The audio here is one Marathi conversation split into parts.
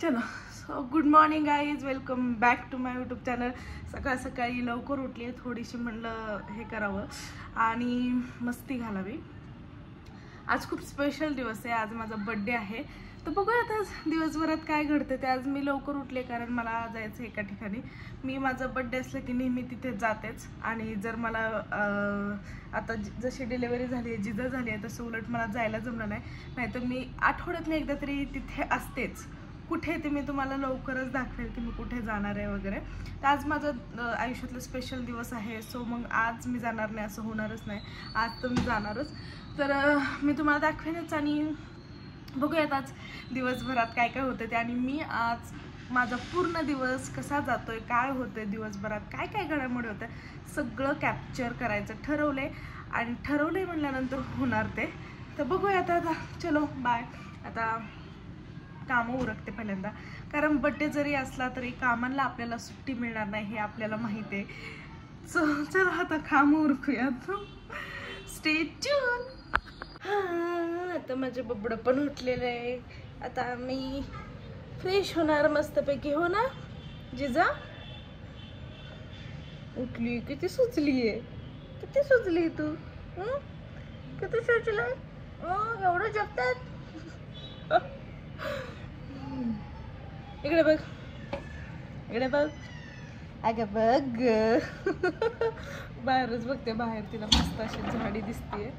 चलो so good morning guys, welcome back to my YouTube channel. सकाळ सकाळी लवकर उठली, थोडीशी म्हणलं हे करावं आणि मस्ती घालावी. आज खूप स्पेशल दिवस आहे, आज माझा बर्थडे आहे. तर बघूया आता दिवसभरात काय घडते ते. आज मी लवकर उठले कारण मला जायचं एका ठिकाणी. मी माझा बर्थडे असलं की नेहमी तिथे जातेच आणि जर मला आता जशी डिलिव्हरी झाली आहे, जिजा झाली आहे, तसं उलट मला जायला जमलं नाही तर मी आठवड्यातून एकदा तरी तिथे असतेच. कुठे ते मी तुम्हाला लवकरच दाखवेल की मी कुठे जाणार आहे वगैरे. तर आज माझं आयुष्यातलं स्पेशल दिवस आहे. सो मग आज मी जाणार नाही असं होणारच नाही, आज तर मी जाणारच. तर मी तुम्हाला दाखवेनच आणि बघूयात आज दिवसभरात काय काय होतं ते. आणि मी आज माझा पूर्ण दिवस कसा जातोय, काय होतंय दिवसभरात, काय काय घडामोडी होतं, सगळं कॅप्चर करायचं ठरवलंय. आणि ठरवलंय म्हणल्यानंतर होणार ते. तर बघूया आता. चलो बाय. आता कामं उरकते पहिल्यांदा, कारण बड्डे जरी असला तरी कामांना आपल्याला सुट्टी मिळणार नाही हे आपल्याला माहिती आहे. सो चला आता कामं उरकूयात. Stay tune. आता माझे बबडं पण उठलेलं आहे. आता मी फ्रेश होणार मस्तपैकी. हो ना जिजा? उठली, किती सुचली आहे, किती सुचली तू, किती सुचलं. एवढं जपतात. इकडे बघ, इकडे बघ. अगं बघ, बाहेरच बघते. बाहेर तिला मस्त अशी झाडी दिसते,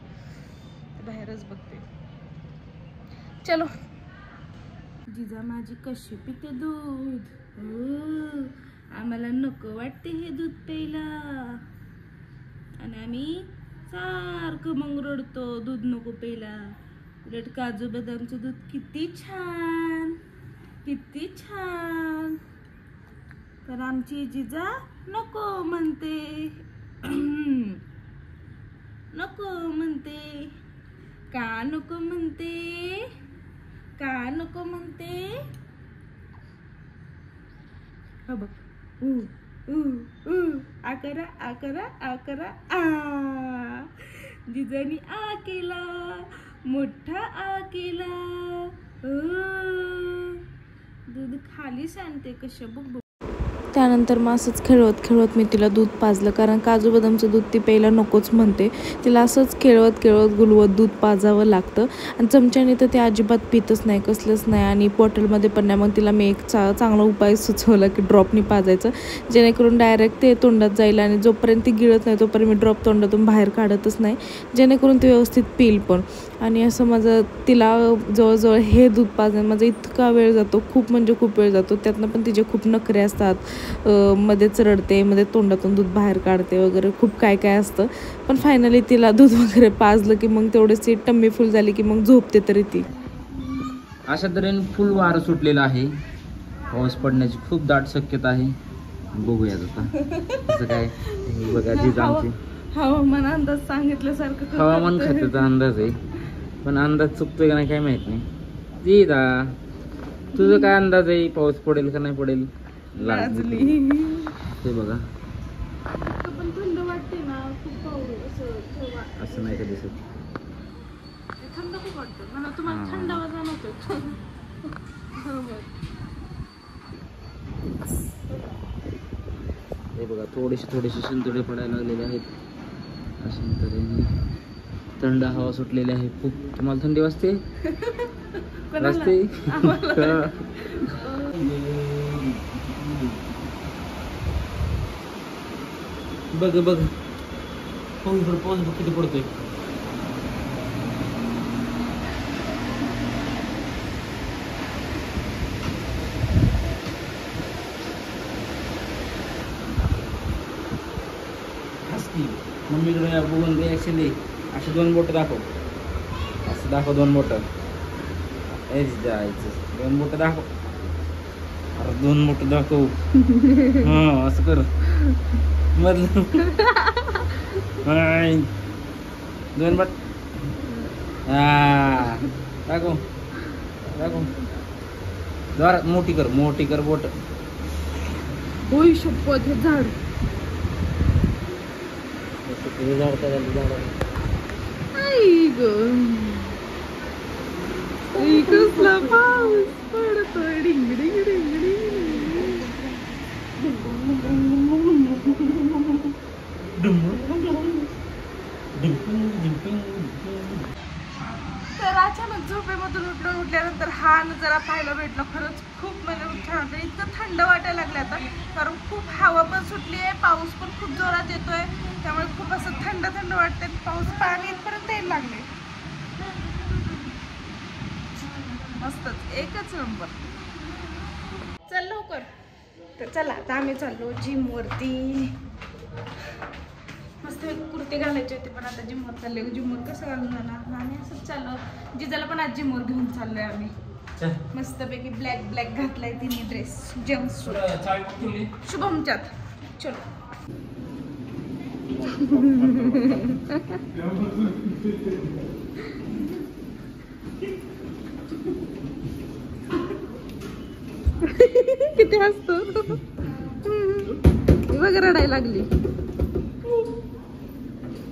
बाहेरच बघते. चलो. जिजा माझी कशी पिते दूध. आम्हाला नको वाटते हे दूध प्यायला आणि आम्ही सारखं मग रडतो दूध नको प्यायला. उलट काजू बदामचं दूध किती छान, किती छान. तर आमची जिजा नको म्हणते, नको म्हणते. का नको म्हणते, का नको म्हणते. हा बघ, आकरा आकरा आकरा आ. जिजानी आ केला, मोठा आ केला. दूध खाली सांडते कशा बघ. त्यानंतर मग असंच खेळवत खेळवत मी तिला दूध पाजलं, कारण काजू बदामचं दूध ती प्यायला नकोच म्हणते. तिला असंच खेळवत खेळवत गुलवत दूध पाजावं लागतं. आणि चमच्याने तर ते अजिबात पितच नाही, कसलंच नाही. आणि बॉटलमध्ये पण नाही. मग तिला मी एक चांगला उपाय सुचवला की ड्रॉपनी पाजायचं, जेणेकरून डायरेक्ट ते तोंडात जाईल आणि जोपर्यंत ती गिळत नाही तोपर्यंत मी ड्रॉप तोंडातून बाहेर काढतच नाही, जेणेकरून ती व्यवस्थित पिईल पण. आणि असं माझं तिला जवळजवळ हे दूध पाजण्यात माझा इतका वेळ जातो, खूप म्हणजे खूप वेळ जातो. त्यातनं पण तिचे खूप नखरे असतात. मध्येच रडते, मध्ये तोंडातून दूध बाहेर काढते वगैरे, खूप काय काय असतं. पण फायनली तिला दूध वगैरे पाजलं की मग तेवढीशी टम्मी फुल झाली की मग झोपते तरी ती. अशा तऱ्हेने फुल वारं सुटलेलं आहे. पाऊस पडण्याची खूप दाट शक्यता आहे. बघूयात आता असं काय. बघा जिजा आमची हवामान अंदाज सांगितल्यासारखं हवामान खात्याचा अंदाज आहे, पण अंदाज चुकतोय का नाही काय माहित नाही. जिजा तुझं काय अंदाज आहे, पाऊस पडेल का नाही पडेल? लाजली. ते बघा, पण थंड वाटते ना खूप. असं नाही का दिसत. थंड खूप वाटतं मला. तुम्हाला थंड वाजा नव्हतं. हे बघा, थोडेसे शिंतोडे पडायला लागलेले आहेत. अशा तऱ्हेने थंड हवा सुटलेली आहे खूप. तुम्हाला थंडी वाजते? वाजते. बघ बघ, पाऊस बघ किती पडतोय. मम्मीकडे बघून रिॲक्शन दे. असे 2 बोटं दाखव, असं दाखव 2 बोटं. हेच द्यायचं, 2 बोटं दाखव. अरे 2 बोटं दाखव. हा असं कर मधलं. 2 बोट दाखव दाखव. जोरात मोठी कर बोट. होय शपथ, हे झाड आई ग. कसला पाऊस पडतोय. डिंग डिंग झोपेमधून उठल्यानंतर हा नजारा पाहायला भेटला. खरंच खूप म्हणजे छान वाटतं. इतकं थंड वाटायला लागलं आता, कारण खूप हवा पण सुटली आहे, पाऊस पण खूप जोरात येतोय, त्यामुळे खूप असं थंड थंड वाटतंय. पाऊस पाणी इथपर्यंत यायला लागले. मस्तच, एकच नंबर. चल लवकर. तर चला आता आम्ही चाललो जिम वरती. मस्त कुर्ती घालायची होती, पण आता जिमवर चालले. जिमवर कसं घालून जाणार, आणि असंच चाललं. जिजाला पण आज जिमवर घेऊन चाललोय आम्ही. मस्तपैकी ब्लॅक घातलाय तिने ड्रेस, जेम्स शुभमच्यात. चलो. किती हसतो बघ, रडायला लागली.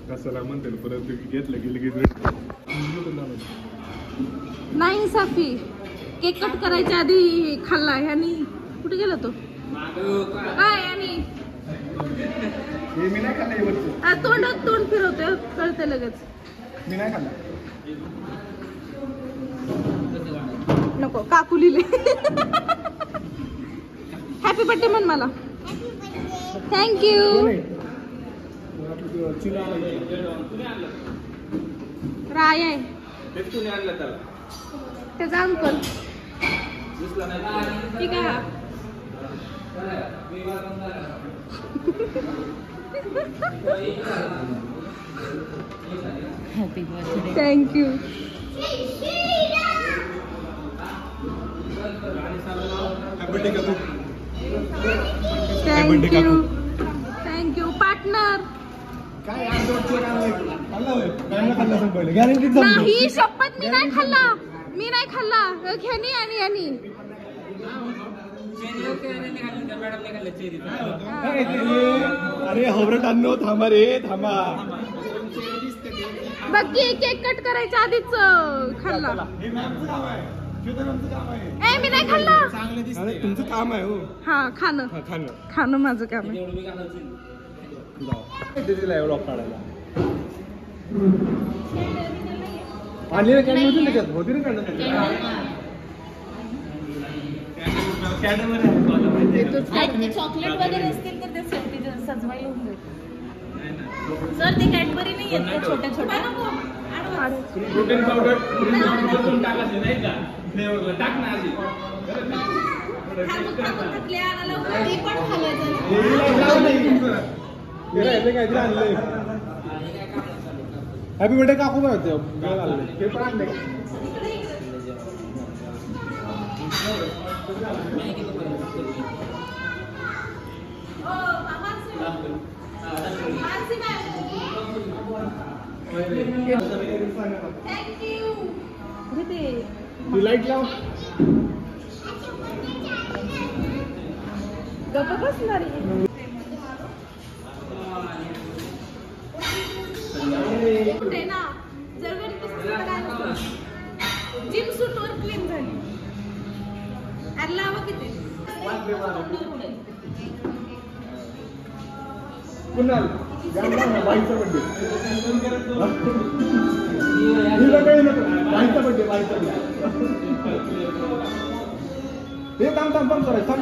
कशाला म्हणते परत घेतलं गेलं नाही साफी. केक कट करायच्या आधी खाल्ला ह्यानी. कुठे गेला तो काय? आणि मी नाही खाल्ला. तोंड फिरवते, कळते लगेच. मी नाही खाल्ला. नको, काकू लिहिले. हॅपी बर्थडे म्हण मला. थँक्यू. राय आहे त्याचा अंकल. ठीक आहे. थँक्यू. Thank you partner. नाही, शपथ मी नाही खाल्ला. ह्यानी आणि यानी. अरे होबरट आणलो. थांबा रे, थांबा. बाकी केक कट करायच्या आधीच खाल्ला. मी नाही खाल्ला. तुमचं काम आहे. हो, हा, खाणं माझं काम आहे. एवढं काढायला आणि होती ना चॉकलेट वगैरे असतील तर ते सजवाई होऊन जाईल. सर ते कॅडबरी नाही येत छोट्या छोट्या. प्रोटीन पावडर टाक ना. हॅपी बर्थडे काकू काय होते ते पण आणले. लाईट लाव. गप्प बसणार कुठे ना. जर जिम सूट वर क्लीन झाली. लावा किती कुणाल बाईचा बर्थडे. बाईचा बर्थडे. हे थांब करायचं.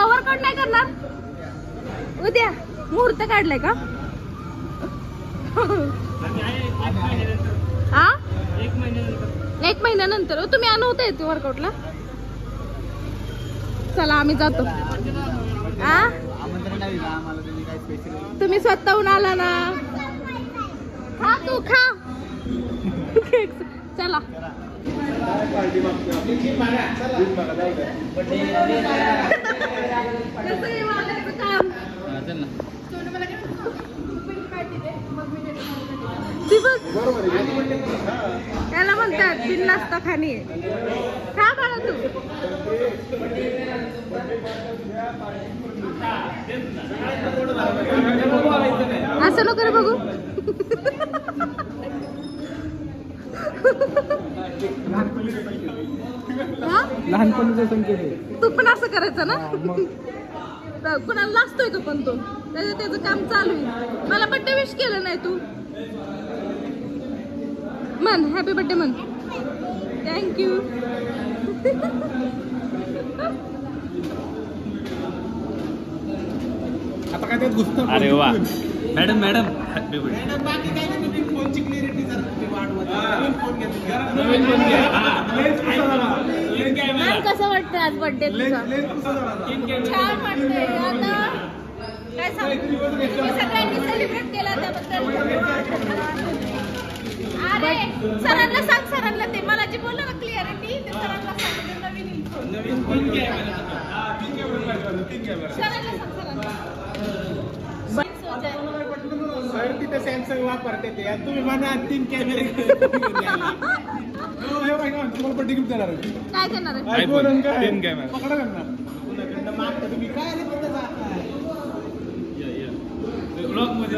वर्कआउट नाही करणार उद्या मुहूर्त काढलाय का? हा 1 महिन्यानंतर तुम्ही नव्हता येते वर्कआउटला. चला आम्ही जातो. तुम्ही स्वतःहून आला ना. खा तू खा. चला त्याला म्हणतात बिन नाश्ता खाणे. खा बाळा तू. असं नको रे बघू. लहानपणीचा संकेत आहे. तू पण असं करायचं ना. कुणाला लाजतोय का पण तो त्याचं काम चालू आहे. मला बर्थडे विश केलं नाही तू. मन हॅपी बर्थडे मन. थँक्यू. आता काय त्यात घुसतं. अरे वा मॅडम मॅडम हॅपी कसं वाटतंय आज बर्थडे तुझा? छान वाटतंय. आता काय सांगू सगळ्यांनी सेलिब्रेट केला त्याबद्दल. अरे सरांना सांग. सरांना ते मला जे बोललं ना क्लिअरिटी ते सरांना सांग. नवीन सरांना सांग. सर तिथे सॅमसंग वापरते ते तुम्ही म्हणा 3 कॅमेरे. तुम्हाला पण टिकीट देणार काय करणार आहे? आयफोन 3 कॅमेरा पकडा करणार. मागता तुम्ही काय आले पण ब्लॉग मध्ये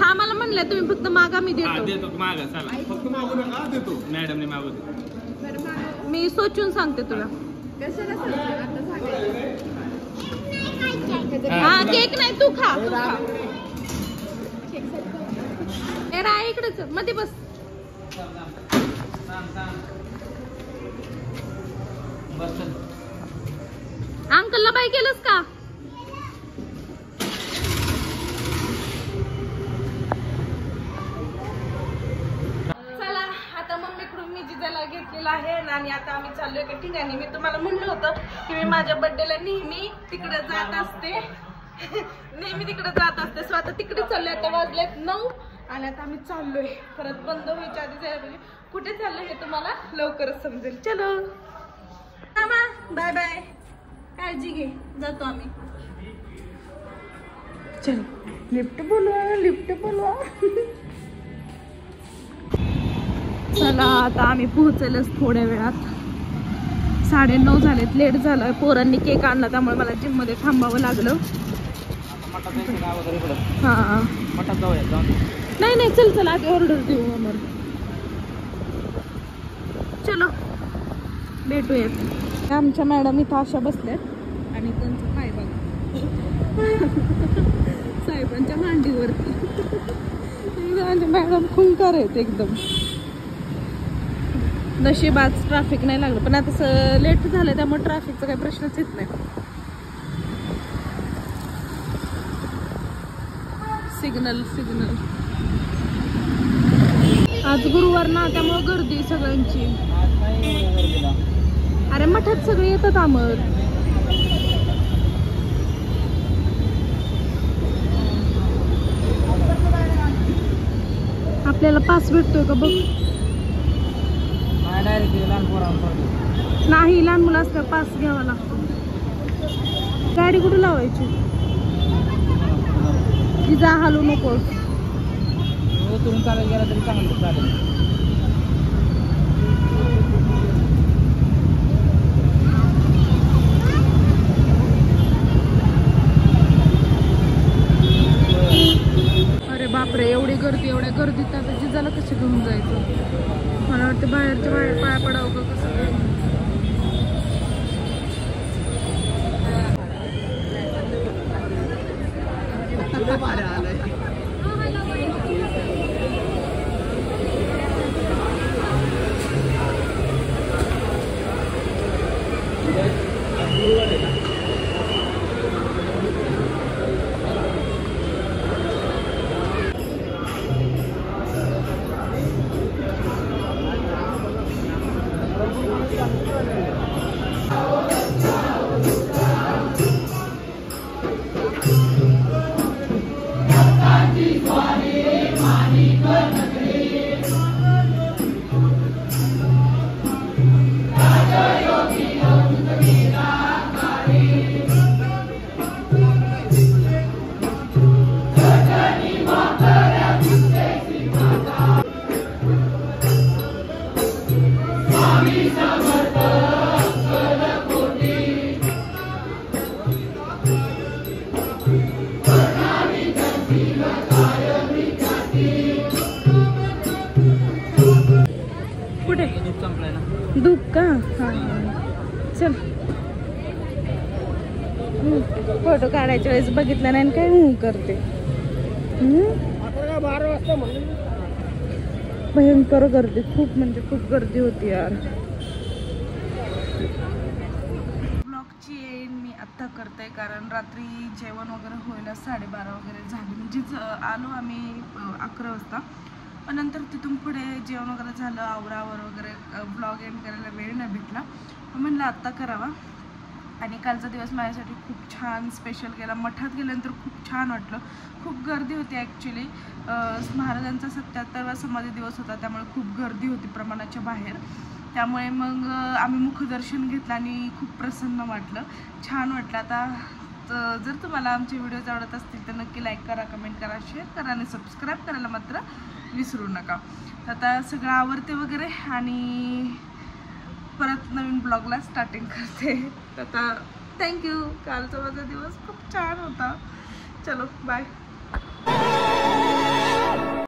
हा मला म्हणलं तुम्ही फक्त मागा मी देतो. फक्त मागू नका देतो. मॅडमने मागू दे. मी सोचून सांगते तुला. हा केक नाही तू खा. इकडेच मध्ये बस. अंकलला बाय केलंस का? चला आता मम्मीकडून मी जिजाला घेतलेला आहे आणि आता आम्ही चाललोय एका ठिकाणी. मी तुम्हाला म्हणलं होतं की मी माझ्या बर्थडेला नेहमी तिकडे जात असते. नेहमी तिकडे जात असते. सो आता तिकडे चाललोय. आता वाजलेत 9 आणि आता आम्ही चाललोय. परत बंद व्हायच्या आधी जायला पाहिजे. कुठे चाललोय हे तुम्हाला लवकरच समजेल. चलो बाय बाय. काळजी घे. जातो आम्ही. चल लिफ्ट बोलवा. चला आता आम्ही पोहोचलोच थोड्या वेळात. 9:30 झालेत. लेट झालं. पोरांनी केक आणला त्यामुळे मला जिम मध्ये थांबावं लागलं. हा नाही चल आधी ऑर्डर देऊ. आम्हाला चलो भेटूयात. आमच्या मॅडम इथं अशा बसल्यात आणि त्यांचं पाय बघा साहेबांच्या मांडीवरती. मॅडम खुंकार आहेत एकदम. नशिबात ट्रॅफिक नाही लागलं. पण आता लेट झालं त्यामुळे ट्रॅफिकचा काही प्रश्नच येत नाही. सिग्नल आज गुरुवार ना त्यामुळे गर्दी सगळ्यांची. अरे मठात सगळे येतात आमर. आपल्याला पास भेटतोय का बघ. नाही लहान मुलं असतं पास घ्यावा लागतो. गाडी कुठे लावायची? तिचा हालू नकोस. तुम्ही चालेल गेला तरी चालेल. गर्दी त्यात जिजाला कसं घेऊन जायचं. मला वाटतं बाहेरच्या बाहेर पाया पडावं का कसं. कुठे धूप का? हां चल. फोटो काढायच्या वेळेस बघितलं नाही काय करते. भयंकर गर्दी, खूप म्हणजे खूप गर्दी होती यार. ब्लॉगची एंड मी आत्ता करते कारण रात्री जेवण वगैरे व्हायला 12:30 वगैरे झाले. म्हणजेच आलो आम्ही 11 वाजता. पण नंतर तिथून पुढे जेवण वगैरे झालं, आवरावर वगैरे ब्लॉग एंड करायला वेळ नाही भेटला. म्हणलं आत्ता करावा. आणि कालचा दिवस माझ्यासाठी खूप छान स्पेशल गेला. मठात गेल्यानंतर खूप छान वाटलं. खूप गर्दी होती ॲक्च्युली. महाराजांचा 77वा समाधी दिवस होता त्यामुळे खूप गर्दी होती प्रमाणाच्या बाहेर. त्यामुळे मग आम्ही मुखदर्शन घेतलं आणि खूप प्रसन्न वाटलं, छान वाटलं. आता जर तुम्हाला आमचे व्हिडिओज आवडत असतील तर नक्की लाईक करा, कमेंट करा, शेअर करा आणि सबस्क्राईब करायला मात्र विसरू नका. आता सगळं आवरते वगैरे आणि परत नवीन ब्लॉगला स्टार्टिंग करते. आता थँक्यू. कालचा माझा दिवस खूप छान होता. चलो बाय.